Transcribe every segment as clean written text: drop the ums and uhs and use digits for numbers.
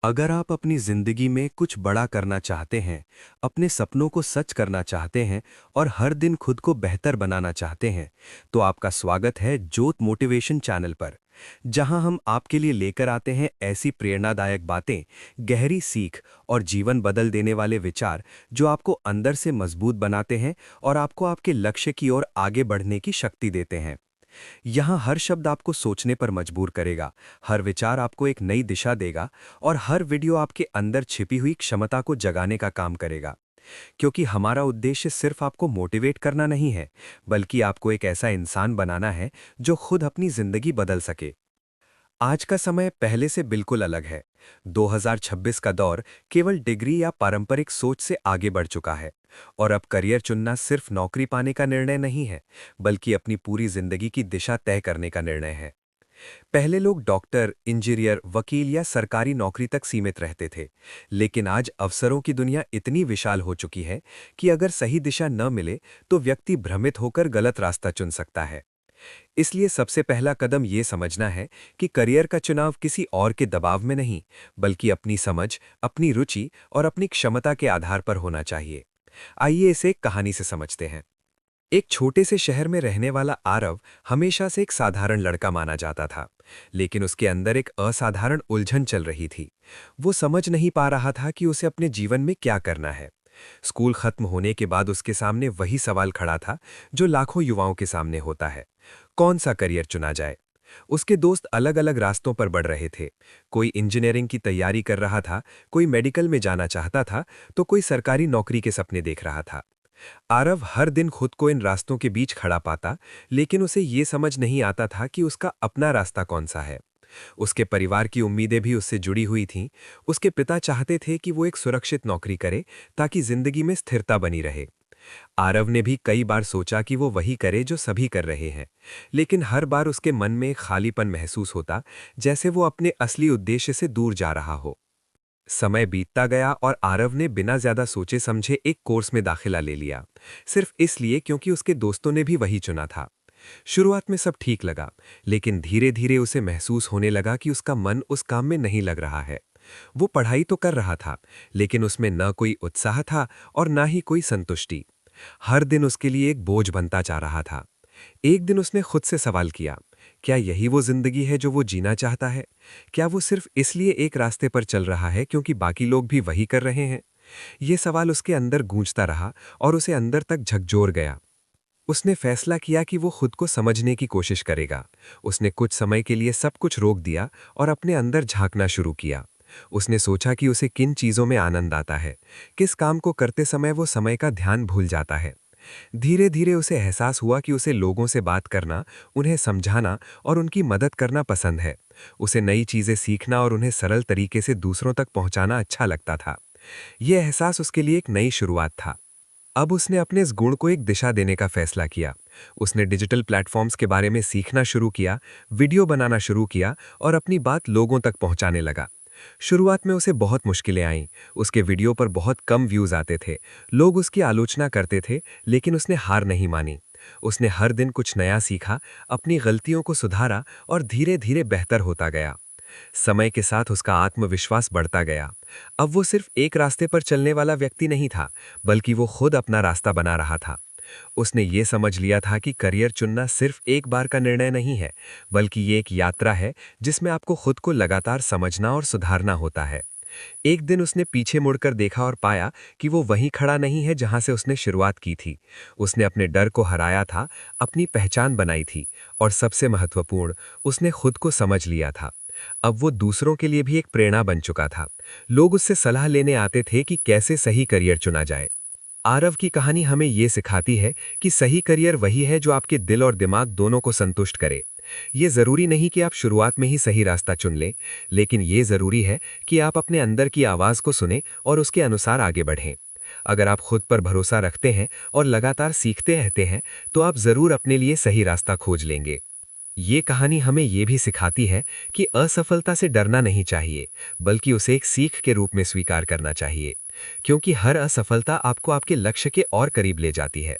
अगर आप अपनी जिंदगी में कुछ बड़ा करना चाहते हैं, अपने सपनों को सच करना चाहते हैं और हर दिन खुद को बेहतर बनाना चाहते हैं, तो आपका स्वागत है जोत मोटिवेशन चैनल पर, जहां हम आपके लिए लेकर आते हैं ऐसी प्रेरणादायक बातें, गहरी सीख और जीवन बदल देने वाले विचार जो आपको अंदर से मजबूत बनाते हैं और आपको आपके लक्ष्य की ओर आगे बढ़ने की शक्ति देते हैं। यहाँ हर शब्द आपको सोचने पर मजबूर करेगा, हर विचार आपको एक नई दिशा देगा और हर वीडियो आपके अंदर छिपी हुई क्षमता को जगाने का काम करेगा। क्योंकि हमारा उद्देश्य सिर्फ आपको मोटिवेट करना नहीं है, बल्कि आपको एक ऐसा इंसान बनाना है जो खुद अपनी जिंदगी बदल सके। आज का समय पहले से बिल्कुल अलग है। 2026 का दौर केवल डिग्री या पारंपरिक सोच से आगे बढ़ चुका है और अब करियर चुनना सिर्फ नौकरी पाने का निर्णय नहीं है, बल्कि अपनी पूरी जिंदगी की दिशा तय करने का निर्णय है। पहले लोग डॉक्टर, इंजीनियर, वकील या सरकारी नौकरी तक सीमित रहते थे, लेकिन आज अवसरों की दुनिया इतनी विशाल हो चुकी है कि अगर सही दिशा न मिले तो व्यक्ति भ्रमित होकर गलत रास्ता चुन सकता है। इसलिए सबसे पहला कदम ये समझना है कि करियर का चुनाव किसी और के दबाव में नहीं, बल्कि अपनी समझ, अपनी रुचि और अपनी क्षमता के आधार पर होना चाहिए। आइए इसे एक कहानी से समझते हैं। एक छोटे से शहर में रहने वाला आरव हमेशा से एक साधारण लड़का माना जाता था, लेकिन उसके अंदर एक असाधारण उलझन चल रही थी। वो समझ नहीं पा रहा था कि उसे अपने जीवन में क्या करना है। स्कूल खत्म होने के बाद उसके सामने वही सवाल खड़ा था जो लाखों युवाओं के सामने होता है, कौन सा करियर चुना जाए। उसके दोस्त अलग अलग रास्तों पर बढ़ रहे थे। कोई इंजीनियरिंग की तैयारी कर रहा था, कोई मेडिकल में जाना चाहता था, तो कोई सरकारी नौकरी के सपने देख रहा था। आरव हर दिन खुद को इन रास्तों के बीच खड़ा पाता, लेकिन उसे ये समझ नहीं आता था कि उसका अपना रास्ता कौन सा है। उसके परिवार की उम्मीदें भी उससे जुड़ी हुई थीं। उसके पिता चाहते थे कि वो एक सुरक्षित नौकरी करे ताकि जिंदगी में स्थिरता बनी रहे। आरव ने भी कई बार सोचा कि वो वही करे जो सभी कर रहे हैं, लेकिन हर बार उसके मन में एक खालीपन महसूस होता, जैसे वो अपने असली उद्देश्य से दूर जा रहा हो। समय बीतता गया और आरव ने बिना ज्यादा सोचे समझे एक कोर्स में दाखिला ले लिया, सिर्फ इसलिए क्योंकि उसके दोस्तों ने भी वही चुना था। शुरुआत में सब ठीक लगा, लेकिन धीरे धीरे उसे महसूस होने लगा कि उसका मन उस काम में नहीं लग रहा है। वो पढ़ाई तो कर रहा था, लेकिन उसमें न कोई उत्साह था और न ही कोई संतुष्टि। हर दिन उसके लिए एक बोझ बनता जा रहा था। एक दिन उसने खुद से सवाल किया, क्या यही वो जिंदगी है जो वो जीना चाहता है? क्या वो सिर्फ इसलिए एक रास्ते पर चल रहा है क्योंकि बाकी लोग भी वही कर रहे हैं? ये सवाल उसके अंदर गूंजता रहा और उसे अंदर तक झकझोर गया। उसने फैसला किया कि वो खुद को समझने की कोशिश करेगा। उसने कुछ समय के लिए सब कुछ रोक दिया और अपने अंदर झांकना शुरू किया। उसने सोचा कि उसे किन चीज़ों में आनंद आता है, किस काम को करते समय वो समय का ध्यान भूल जाता है। धीरे धीरे उसे एहसास हुआ कि उसे लोगों से बात करना, उन्हें समझाना और उनकी मदद करना पसंद है। उसे नई चीज़ें सीखना और उन्हें सरल तरीके से दूसरों तक पहुंचाना अच्छा लगता था। यह एहसास उसके लिए एक नई शुरुआत था। अब उसने अपने इस गुण को एक दिशा देने का फैसला किया। उसने डिजिटल प्लेटफॉर्म्स के बारे में सीखना शुरू किया, वीडियो बनाना शुरू किया और अपनी बात लोगों तक पहुंचाने लगा। शुरुआत में उसे बहुत मुश्किलें आईं। उसके वीडियो पर बहुत कम व्यूज आते थे, लोग उसकी आलोचना करते थे, लेकिन उसने हार नहीं मानी। उसने हर दिन कुछ नया सीखा, अपनी गलतियों को सुधारा और धीरे धीरे बेहतर होता गया। समय के साथ उसका आत्मविश्वास बढ़ता गया। अब वो सिर्फ एक रास्ते पर चलने वाला व्यक्ति नहीं था, बल्कि वो खुद अपना रास्ता बना रहा था। उसने ये समझ लिया था कि करियर चुनना सिर्फ एक बार का निर्णय नहीं है, बल्कि ये एक यात्रा है जिसमें आपको खुद को लगातार समझना और सुधारना होता है। एक दिन उसने पीछे मुड़कर देखा और पाया कि वो वहीं खड़ा नहीं है जहां से उसने शुरुआत की थी। उसने अपने डर को हराया था, अपनी पहचान बनाई थी और सबसे महत्वपूर्ण, उसने खुद को समझ लिया था। अब वो दूसरों के लिए भी एक प्रेरणा बन चुका था। लोग उससे सलाह लेने आते थे कि कैसे सही करियर चुना जाए। आरव की कहानी हमें ये सिखाती है कि सही करियर वही है जो आपके दिल और दिमाग दोनों को संतुष्ट करे। ये जरूरी नहीं कि आप शुरुआत में ही सही रास्ता चुन लें, लेकिन ये जरूरी है कि आप अपने अंदर की आवाज को सुनें और उसके अनुसार आगे बढ़ें। अगर आप खुद पर भरोसा रखते हैं और लगातार सीखते रहते हैं, तो आप जरूर अपने लिए सही रास्ता खोज लेंगे। ये कहानी हमें ये भी सिखाती है कि असफलता से डरना नहीं चाहिए, बल्कि उसे एक सीख के रूप में स्वीकार करना चाहिए, क्योंकि हर असफलता आपको आपके लक्ष्य के और करीब ले जाती है।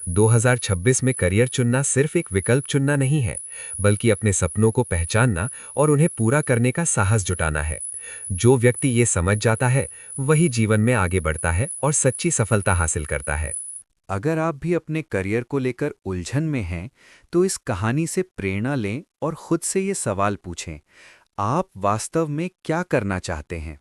2026 में करियर चुनना सिर्फ एक विकल्प चुनना नहीं है, बल्कि अपने सपनों को पहचानना और उन्हें पूरा करने का साहस जुटाना है। जो व्यक्ति ये समझ जाता है वही जीवन में आगे बढ़ता है और सच्ची सफलता हासिल करता है। अगर आप भी अपने करियर को लेकर उलझन में हैं, तो इस कहानी से प्रेरणा लें और खुद से ये सवाल पूछें, आप वास्तव में क्या करना चाहते हैं?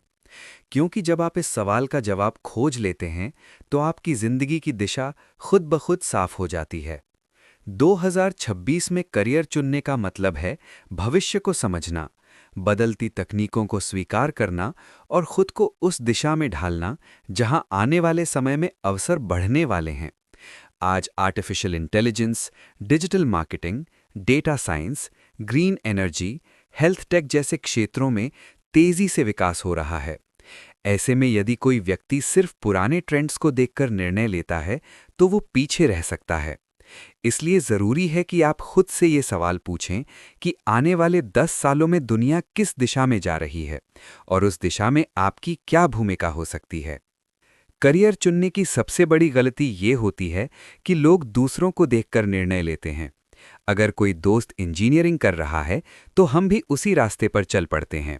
क्योंकि जब आप इस सवाल का जवाब खोज लेते हैं, तो आपकी जिंदगी की दिशा खुद ब खुद साफ हो जाती है। 2026 में करियर चुनने का मतलब है भविष्य को समझना, बदलती तकनीकों को स्वीकार करना और खुद को उस दिशा में ढालना जहां आने वाले समय में अवसर बढ़ने वाले हैं। आज artificial intelligence, digital marketing, data science, green energy, health take जैसे क्षेत्रों में तेजी से विकास हो रहा है। ऐसे में यदि कोई व्यक्ति सिर्फ पुराने ट्रेंड्स को देखकर निर्णय लेता है, तो वो पीछे रह सकता है। इसलिए जरूरी है कि आप खुद से ये सवाल पूछें कि आने वाले 10 सालों में दुनिया किस दिशा में जा रही है और उस दिशा में आपकी क्या भूमिका हो सकती है। करियर चुनने की सबसे बड़ी गलती ये होती है कि लोग दूसरों को देखकर निर्णय लेते हैं। अगर कोई दोस्त इंजीनियरिंग कर रहा है, तो हम भी उसी रास्ते पर चल पड़ते हैं।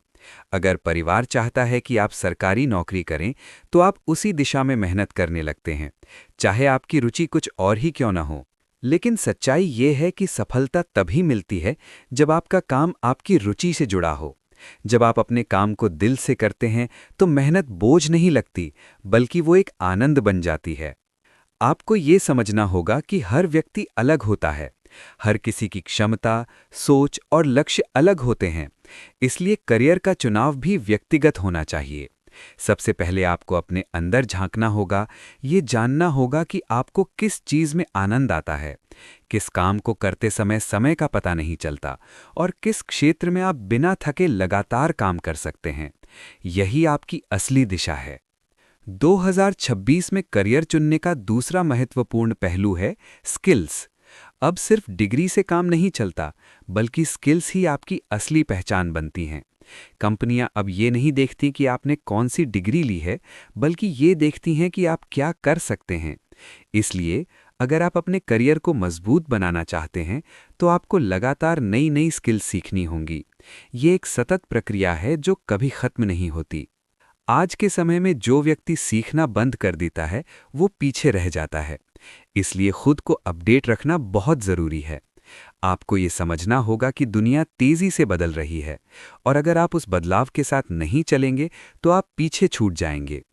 अगर परिवार चाहता है कि आप सरकारी नौकरी करें, तो आप उसी दिशा में मेहनत करने लगते हैं, चाहे आपकी रुचि कुछ और ही क्यों ना हो। लेकिन सच्चाई ये है कि सफलता तभी मिलती है जब आपका काम आपकी रुचि से जुड़ा हो। जब आप अपने काम को दिल से करते हैं, तो मेहनत बोझ नहीं लगती, बल्कि वो एक आनंद बन जाती है। आपको ये समझना होगा कि हर व्यक्ति अलग होता है। हर किसी की क्षमता, सोच और लक्ष्य अलग होते हैं। इसलिए करियर का चुनाव भी व्यक्तिगत होना चाहिए। सबसे पहले आपको अपने अंदर झांकना होगा, ये जानना होगा कि आपको किस चीज में आनंद आता है, किस काम को करते समय समय का पता नहीं चलता और किस क्षेत्र में आप बिना थके लगातार काम कर सकते हैं। यही आपकी असली दिशा है। 2026 में करियर चुनने का दूसरा महत्वपूर्ण पहलू है स्किल्स। अब सिर्फ डिग्री से काम नहीं चलता, बल्कि स्किल्स ही आपकी असली पहचान बनती हैं। कंपनियां अब ये नहीं देखती कि आपने कौन सी डिग्री ली है, बल्कि ये देखती हैं कि आप क्या कर सकते हैं। इसलिए अगर आप अपने करियर को मजबूत बनाना चाहते हैं, तो आपको लगातार नई नई स्किल्स सीखनी होंगी। ये एक सतत प्रक्रिया है जो कभी खत्म नहीं होती। आज के समय में जो व्यक्ति सीखना बंद कर देता है, वो पीछे रह जाता है। इसलिए खुद को अपडेट रखना बहुत जरूरी है। आपको ये समझना होगा कि दुनिया तेजी से बदल रही है और अगर आप उस बदलाव के साथ नहीं चलेंगे, तो आप पीछे छूट जाएंगे।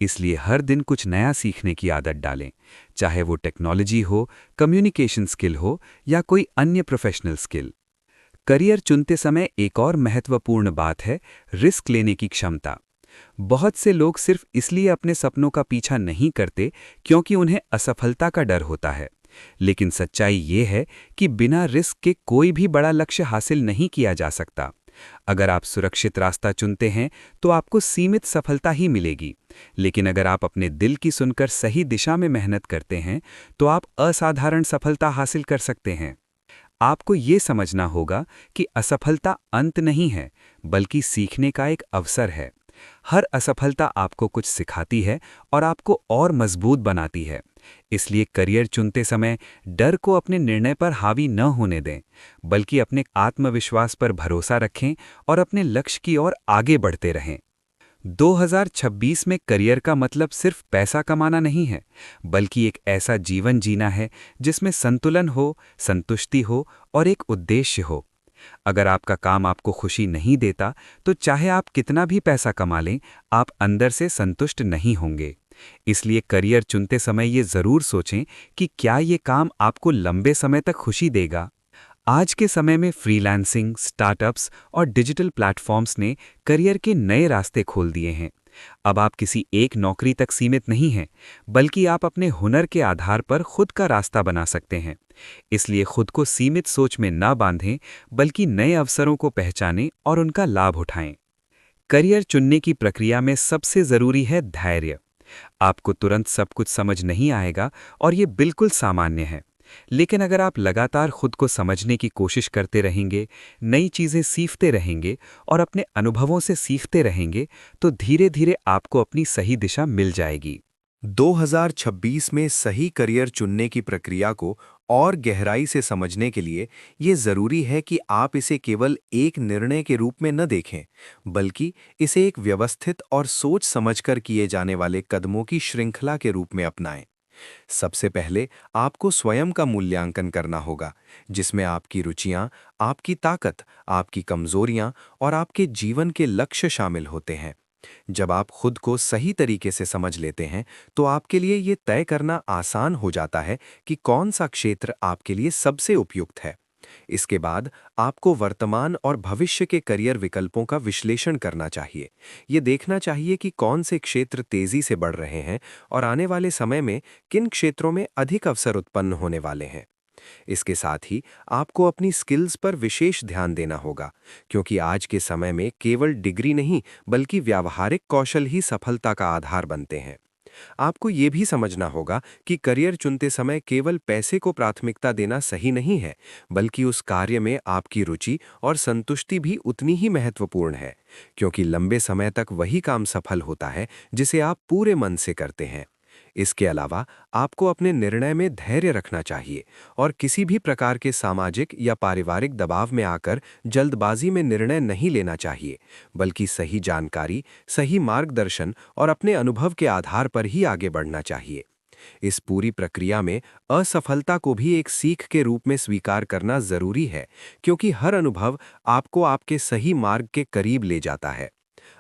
इसलिए हर दिन कुछ नया सीखने की आदत डालें, चाहे वो टेक्नोलॉजी हो, कम्युनिकेशन स्किल हो या कोई अन्य प्रोफेशनल स्किल। करियर चुनते समय एक और महत्वपूर्ण बात है रिस्क लेने की क्षमता। बहुत से लोग सिर्फ इसलिए अपने सपनों का पीछा नहीं करते क्योंकि उन्हें असफलता का डर होता है। लेकिन सच्चाई ये है कि बिना रिस्क के कोई भी बड़ा लक्ष्य हासिल नहीं किया जा सकता। अगर आप सुरक्षित रास्ता चुनते हैं, तो आपको सीमित सफलता ही मिलेगी। लेकिन अगर आप अपने दिल की सुनकर सही दिशा में मेहनत करते हैं, तो आप असाधारण सफलता हासिल कर सकते हैं। आपको ये समझना होगा कि असफलता अंत नहीं है, बल्कि सीखने का एक अवसर है। हर असफलता आपको कुछ सिखाती है और आपको और मजबूत बनाती है। इसलिए करियर चुनते समय डर को अपने निर्णय पर हावी न होने दें, बल्कि अपने आत्मविश्वास पर भरोसा रखें और अपने लक्ष्य की ओर आगे बढ़ते रहें। 2026 में करियर का मतलब सिर्फ पैसा कमाना नहीं है, बल्कि एक ऐसा जीवन जीना है जिसमें संतुलन हो, संतुष्टि हो और एक उद्देश्य हो। अगर आपका काम आपको खुशी नहीं देता, तो चाहे आप कितना भी पैसा कमा लें, आप अंदर से संतुष्ट नहीं होंगे। इसलिए करियर चुनते समय ये जरूर सोचें कि क्या ये काम आपको लंबे समय तक खुशी देगा। आज के समय में फ्रीलांसिंग, स्टार्टअप्स और डिजिटल प्लेटफॉर्म्स ने करियर के नए रास्ते खोल दिए हैं। अब आप किसी एक नौकरी तक सीमित नहीं हैं, बल्कि आप अपने हुनर के आधार पर खुद का रास्ता बना सकते हैं। इसलिए खुद को सीमित सोच में ना बांधें, बल्कि नए अवसरों को पहचानें और उनका लाभ उठाएं। करियर चुनने की प्रक्रिया में सबसे जरूरी है धैर्य। आपको तुरंत सब कुछ समझ नहीं आएगा और ये बिल्कुल सामान्य है। लेकिन अगर आप लगातार खुद को समझने की कोशिश करते रहेंगे, नई चीजें सीखते रहेंगे और अपने अनुभवों से सीखते रहेंगे, तो धीरे धीरे आपको अपनी सही दिशा मिल जाएगी। 2026 में सही करियर चुनने की प्रक्रिया को और गहराई से समझने के लिए ये ज़रूरी है कि आप इसे केवल एक निर्णय के रूप में न देखें, बल्कि इसे एक व्यवस्थित और सोच समझकर किए जाने वाले कदमों की श्रृंखला के रूप में अपनाएं। सबसे पहले आपको स्वयं का मूल्यांकन करना होगा, जिसमें आपकी रुचियां, आपकी ताकत, आपकी कमजोरियां और आपके जीवन के लक्ष्य शामिल होते हैं। जब आप खुद को सही तरीके से समझ लेते हैं, तो आपके लिए ये तय करना आसान हो जाता है कि कौन सा क्षेत्र आपके लिए सबसे उपयुक्त है। इसके बाद आपको वर्तमान और भविष्य के करियर विकल्पों का विश्लेषण करना चाहिए। ये देखना चाहिए कि कौन से क्षेत्र तेजी से बढ़ रहे हैं और आने वाले समय में किन क्षेत्रों में अधिक अवसर उत्पन्न होने वाले हैं। इसके साथ ही आपको अपनी स्किल्स पर विशेष ध्यान देना होगा, क्योंकि आज के समय में केवल डिग्री नहीं बल्कि व्यावहारिक कौशल ही सफलता का आधार बनते हैं। आपको ये भी समझना होगा कि करियर चुनते समय केवल पैसे को प्राथमिकता देना सही नहीं है, बल्कि उस कार्य में आपकी रुचि और संतुष्टि भी उतनी ही महत्वपूर्ण है, क्योंकि लंबे समय तक वही काम सफल होता है जिसे आप पूरे मन से करते हैं। इसके अलावा आपको अपने निर्णय में धैर्य रखना चाहिए और किसी भी प्रकार के सामाजिक या पारिवारिक दबाव में आकर जल्दबाजी में निर्णय नहीं लेना चाहिए, बल्कि सही जानकारी, सही मार्गदर्शन और अपने अनुभव के आधार पर ही आगे बढ़ना चाहिए। इस पूरी प्रक्रिया में असफलता को भी एक सीख के रूप में स्वीकार करना जरूरी है, क्योंकि हर अनुभव आपको आपके सही मार्ग के करीब ले जाता है।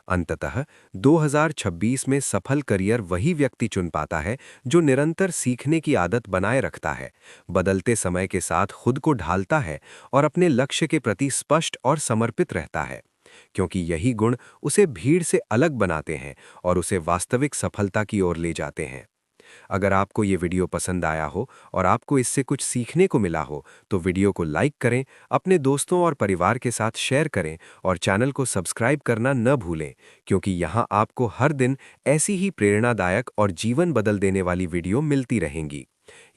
अंततः 2026 में सफल करियर वही व्यक्ति चुन पाता है जो निरंतर सीखने की आदत बनाए रखता है, बदलते समय के साथ खुद को ढालता है और अपने लक्ष्य के प्रति स्पष्ट और समर्पित रहता है, क्योंकि यही गुण उसे भीड़ से अलग बनाते हैं और उसे वास्तविक सफलता की ओर ले जाते हैं। अगर आपको ये वीडियो पसंद आया हो और आपको इससे कुछ सीखने को मिला हो, तो वीडियो को लाइक करें, अपने दोस्तों और परिवार के साथ शेयर करें और चैनल को सब्सक्राइब करना न भूलें, क्योंकि यहाँ आपको हर दिन ऐसी ही प्रेरणादायक और जीवन बदल देने वाली वीडियो मिलती रहेंगी।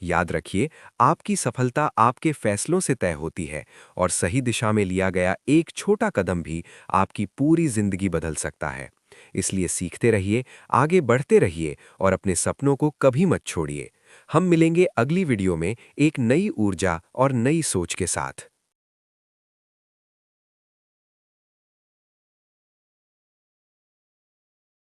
याद रखिए, आपकी सफलता आपके फैसलों से तय होती है और सही दिशा में लिया गया एक छोटा कदम भी आपकी पूरी जिंदगी बदल सकता है। इसलिए सीखते रहिए, आगे बढ़ते रहिए और अपने सपनों को कभी मत छोड़िए। हम मिलेंगे अगली वीडियो में एक नई ऊर्जा और नई सोच के साथ।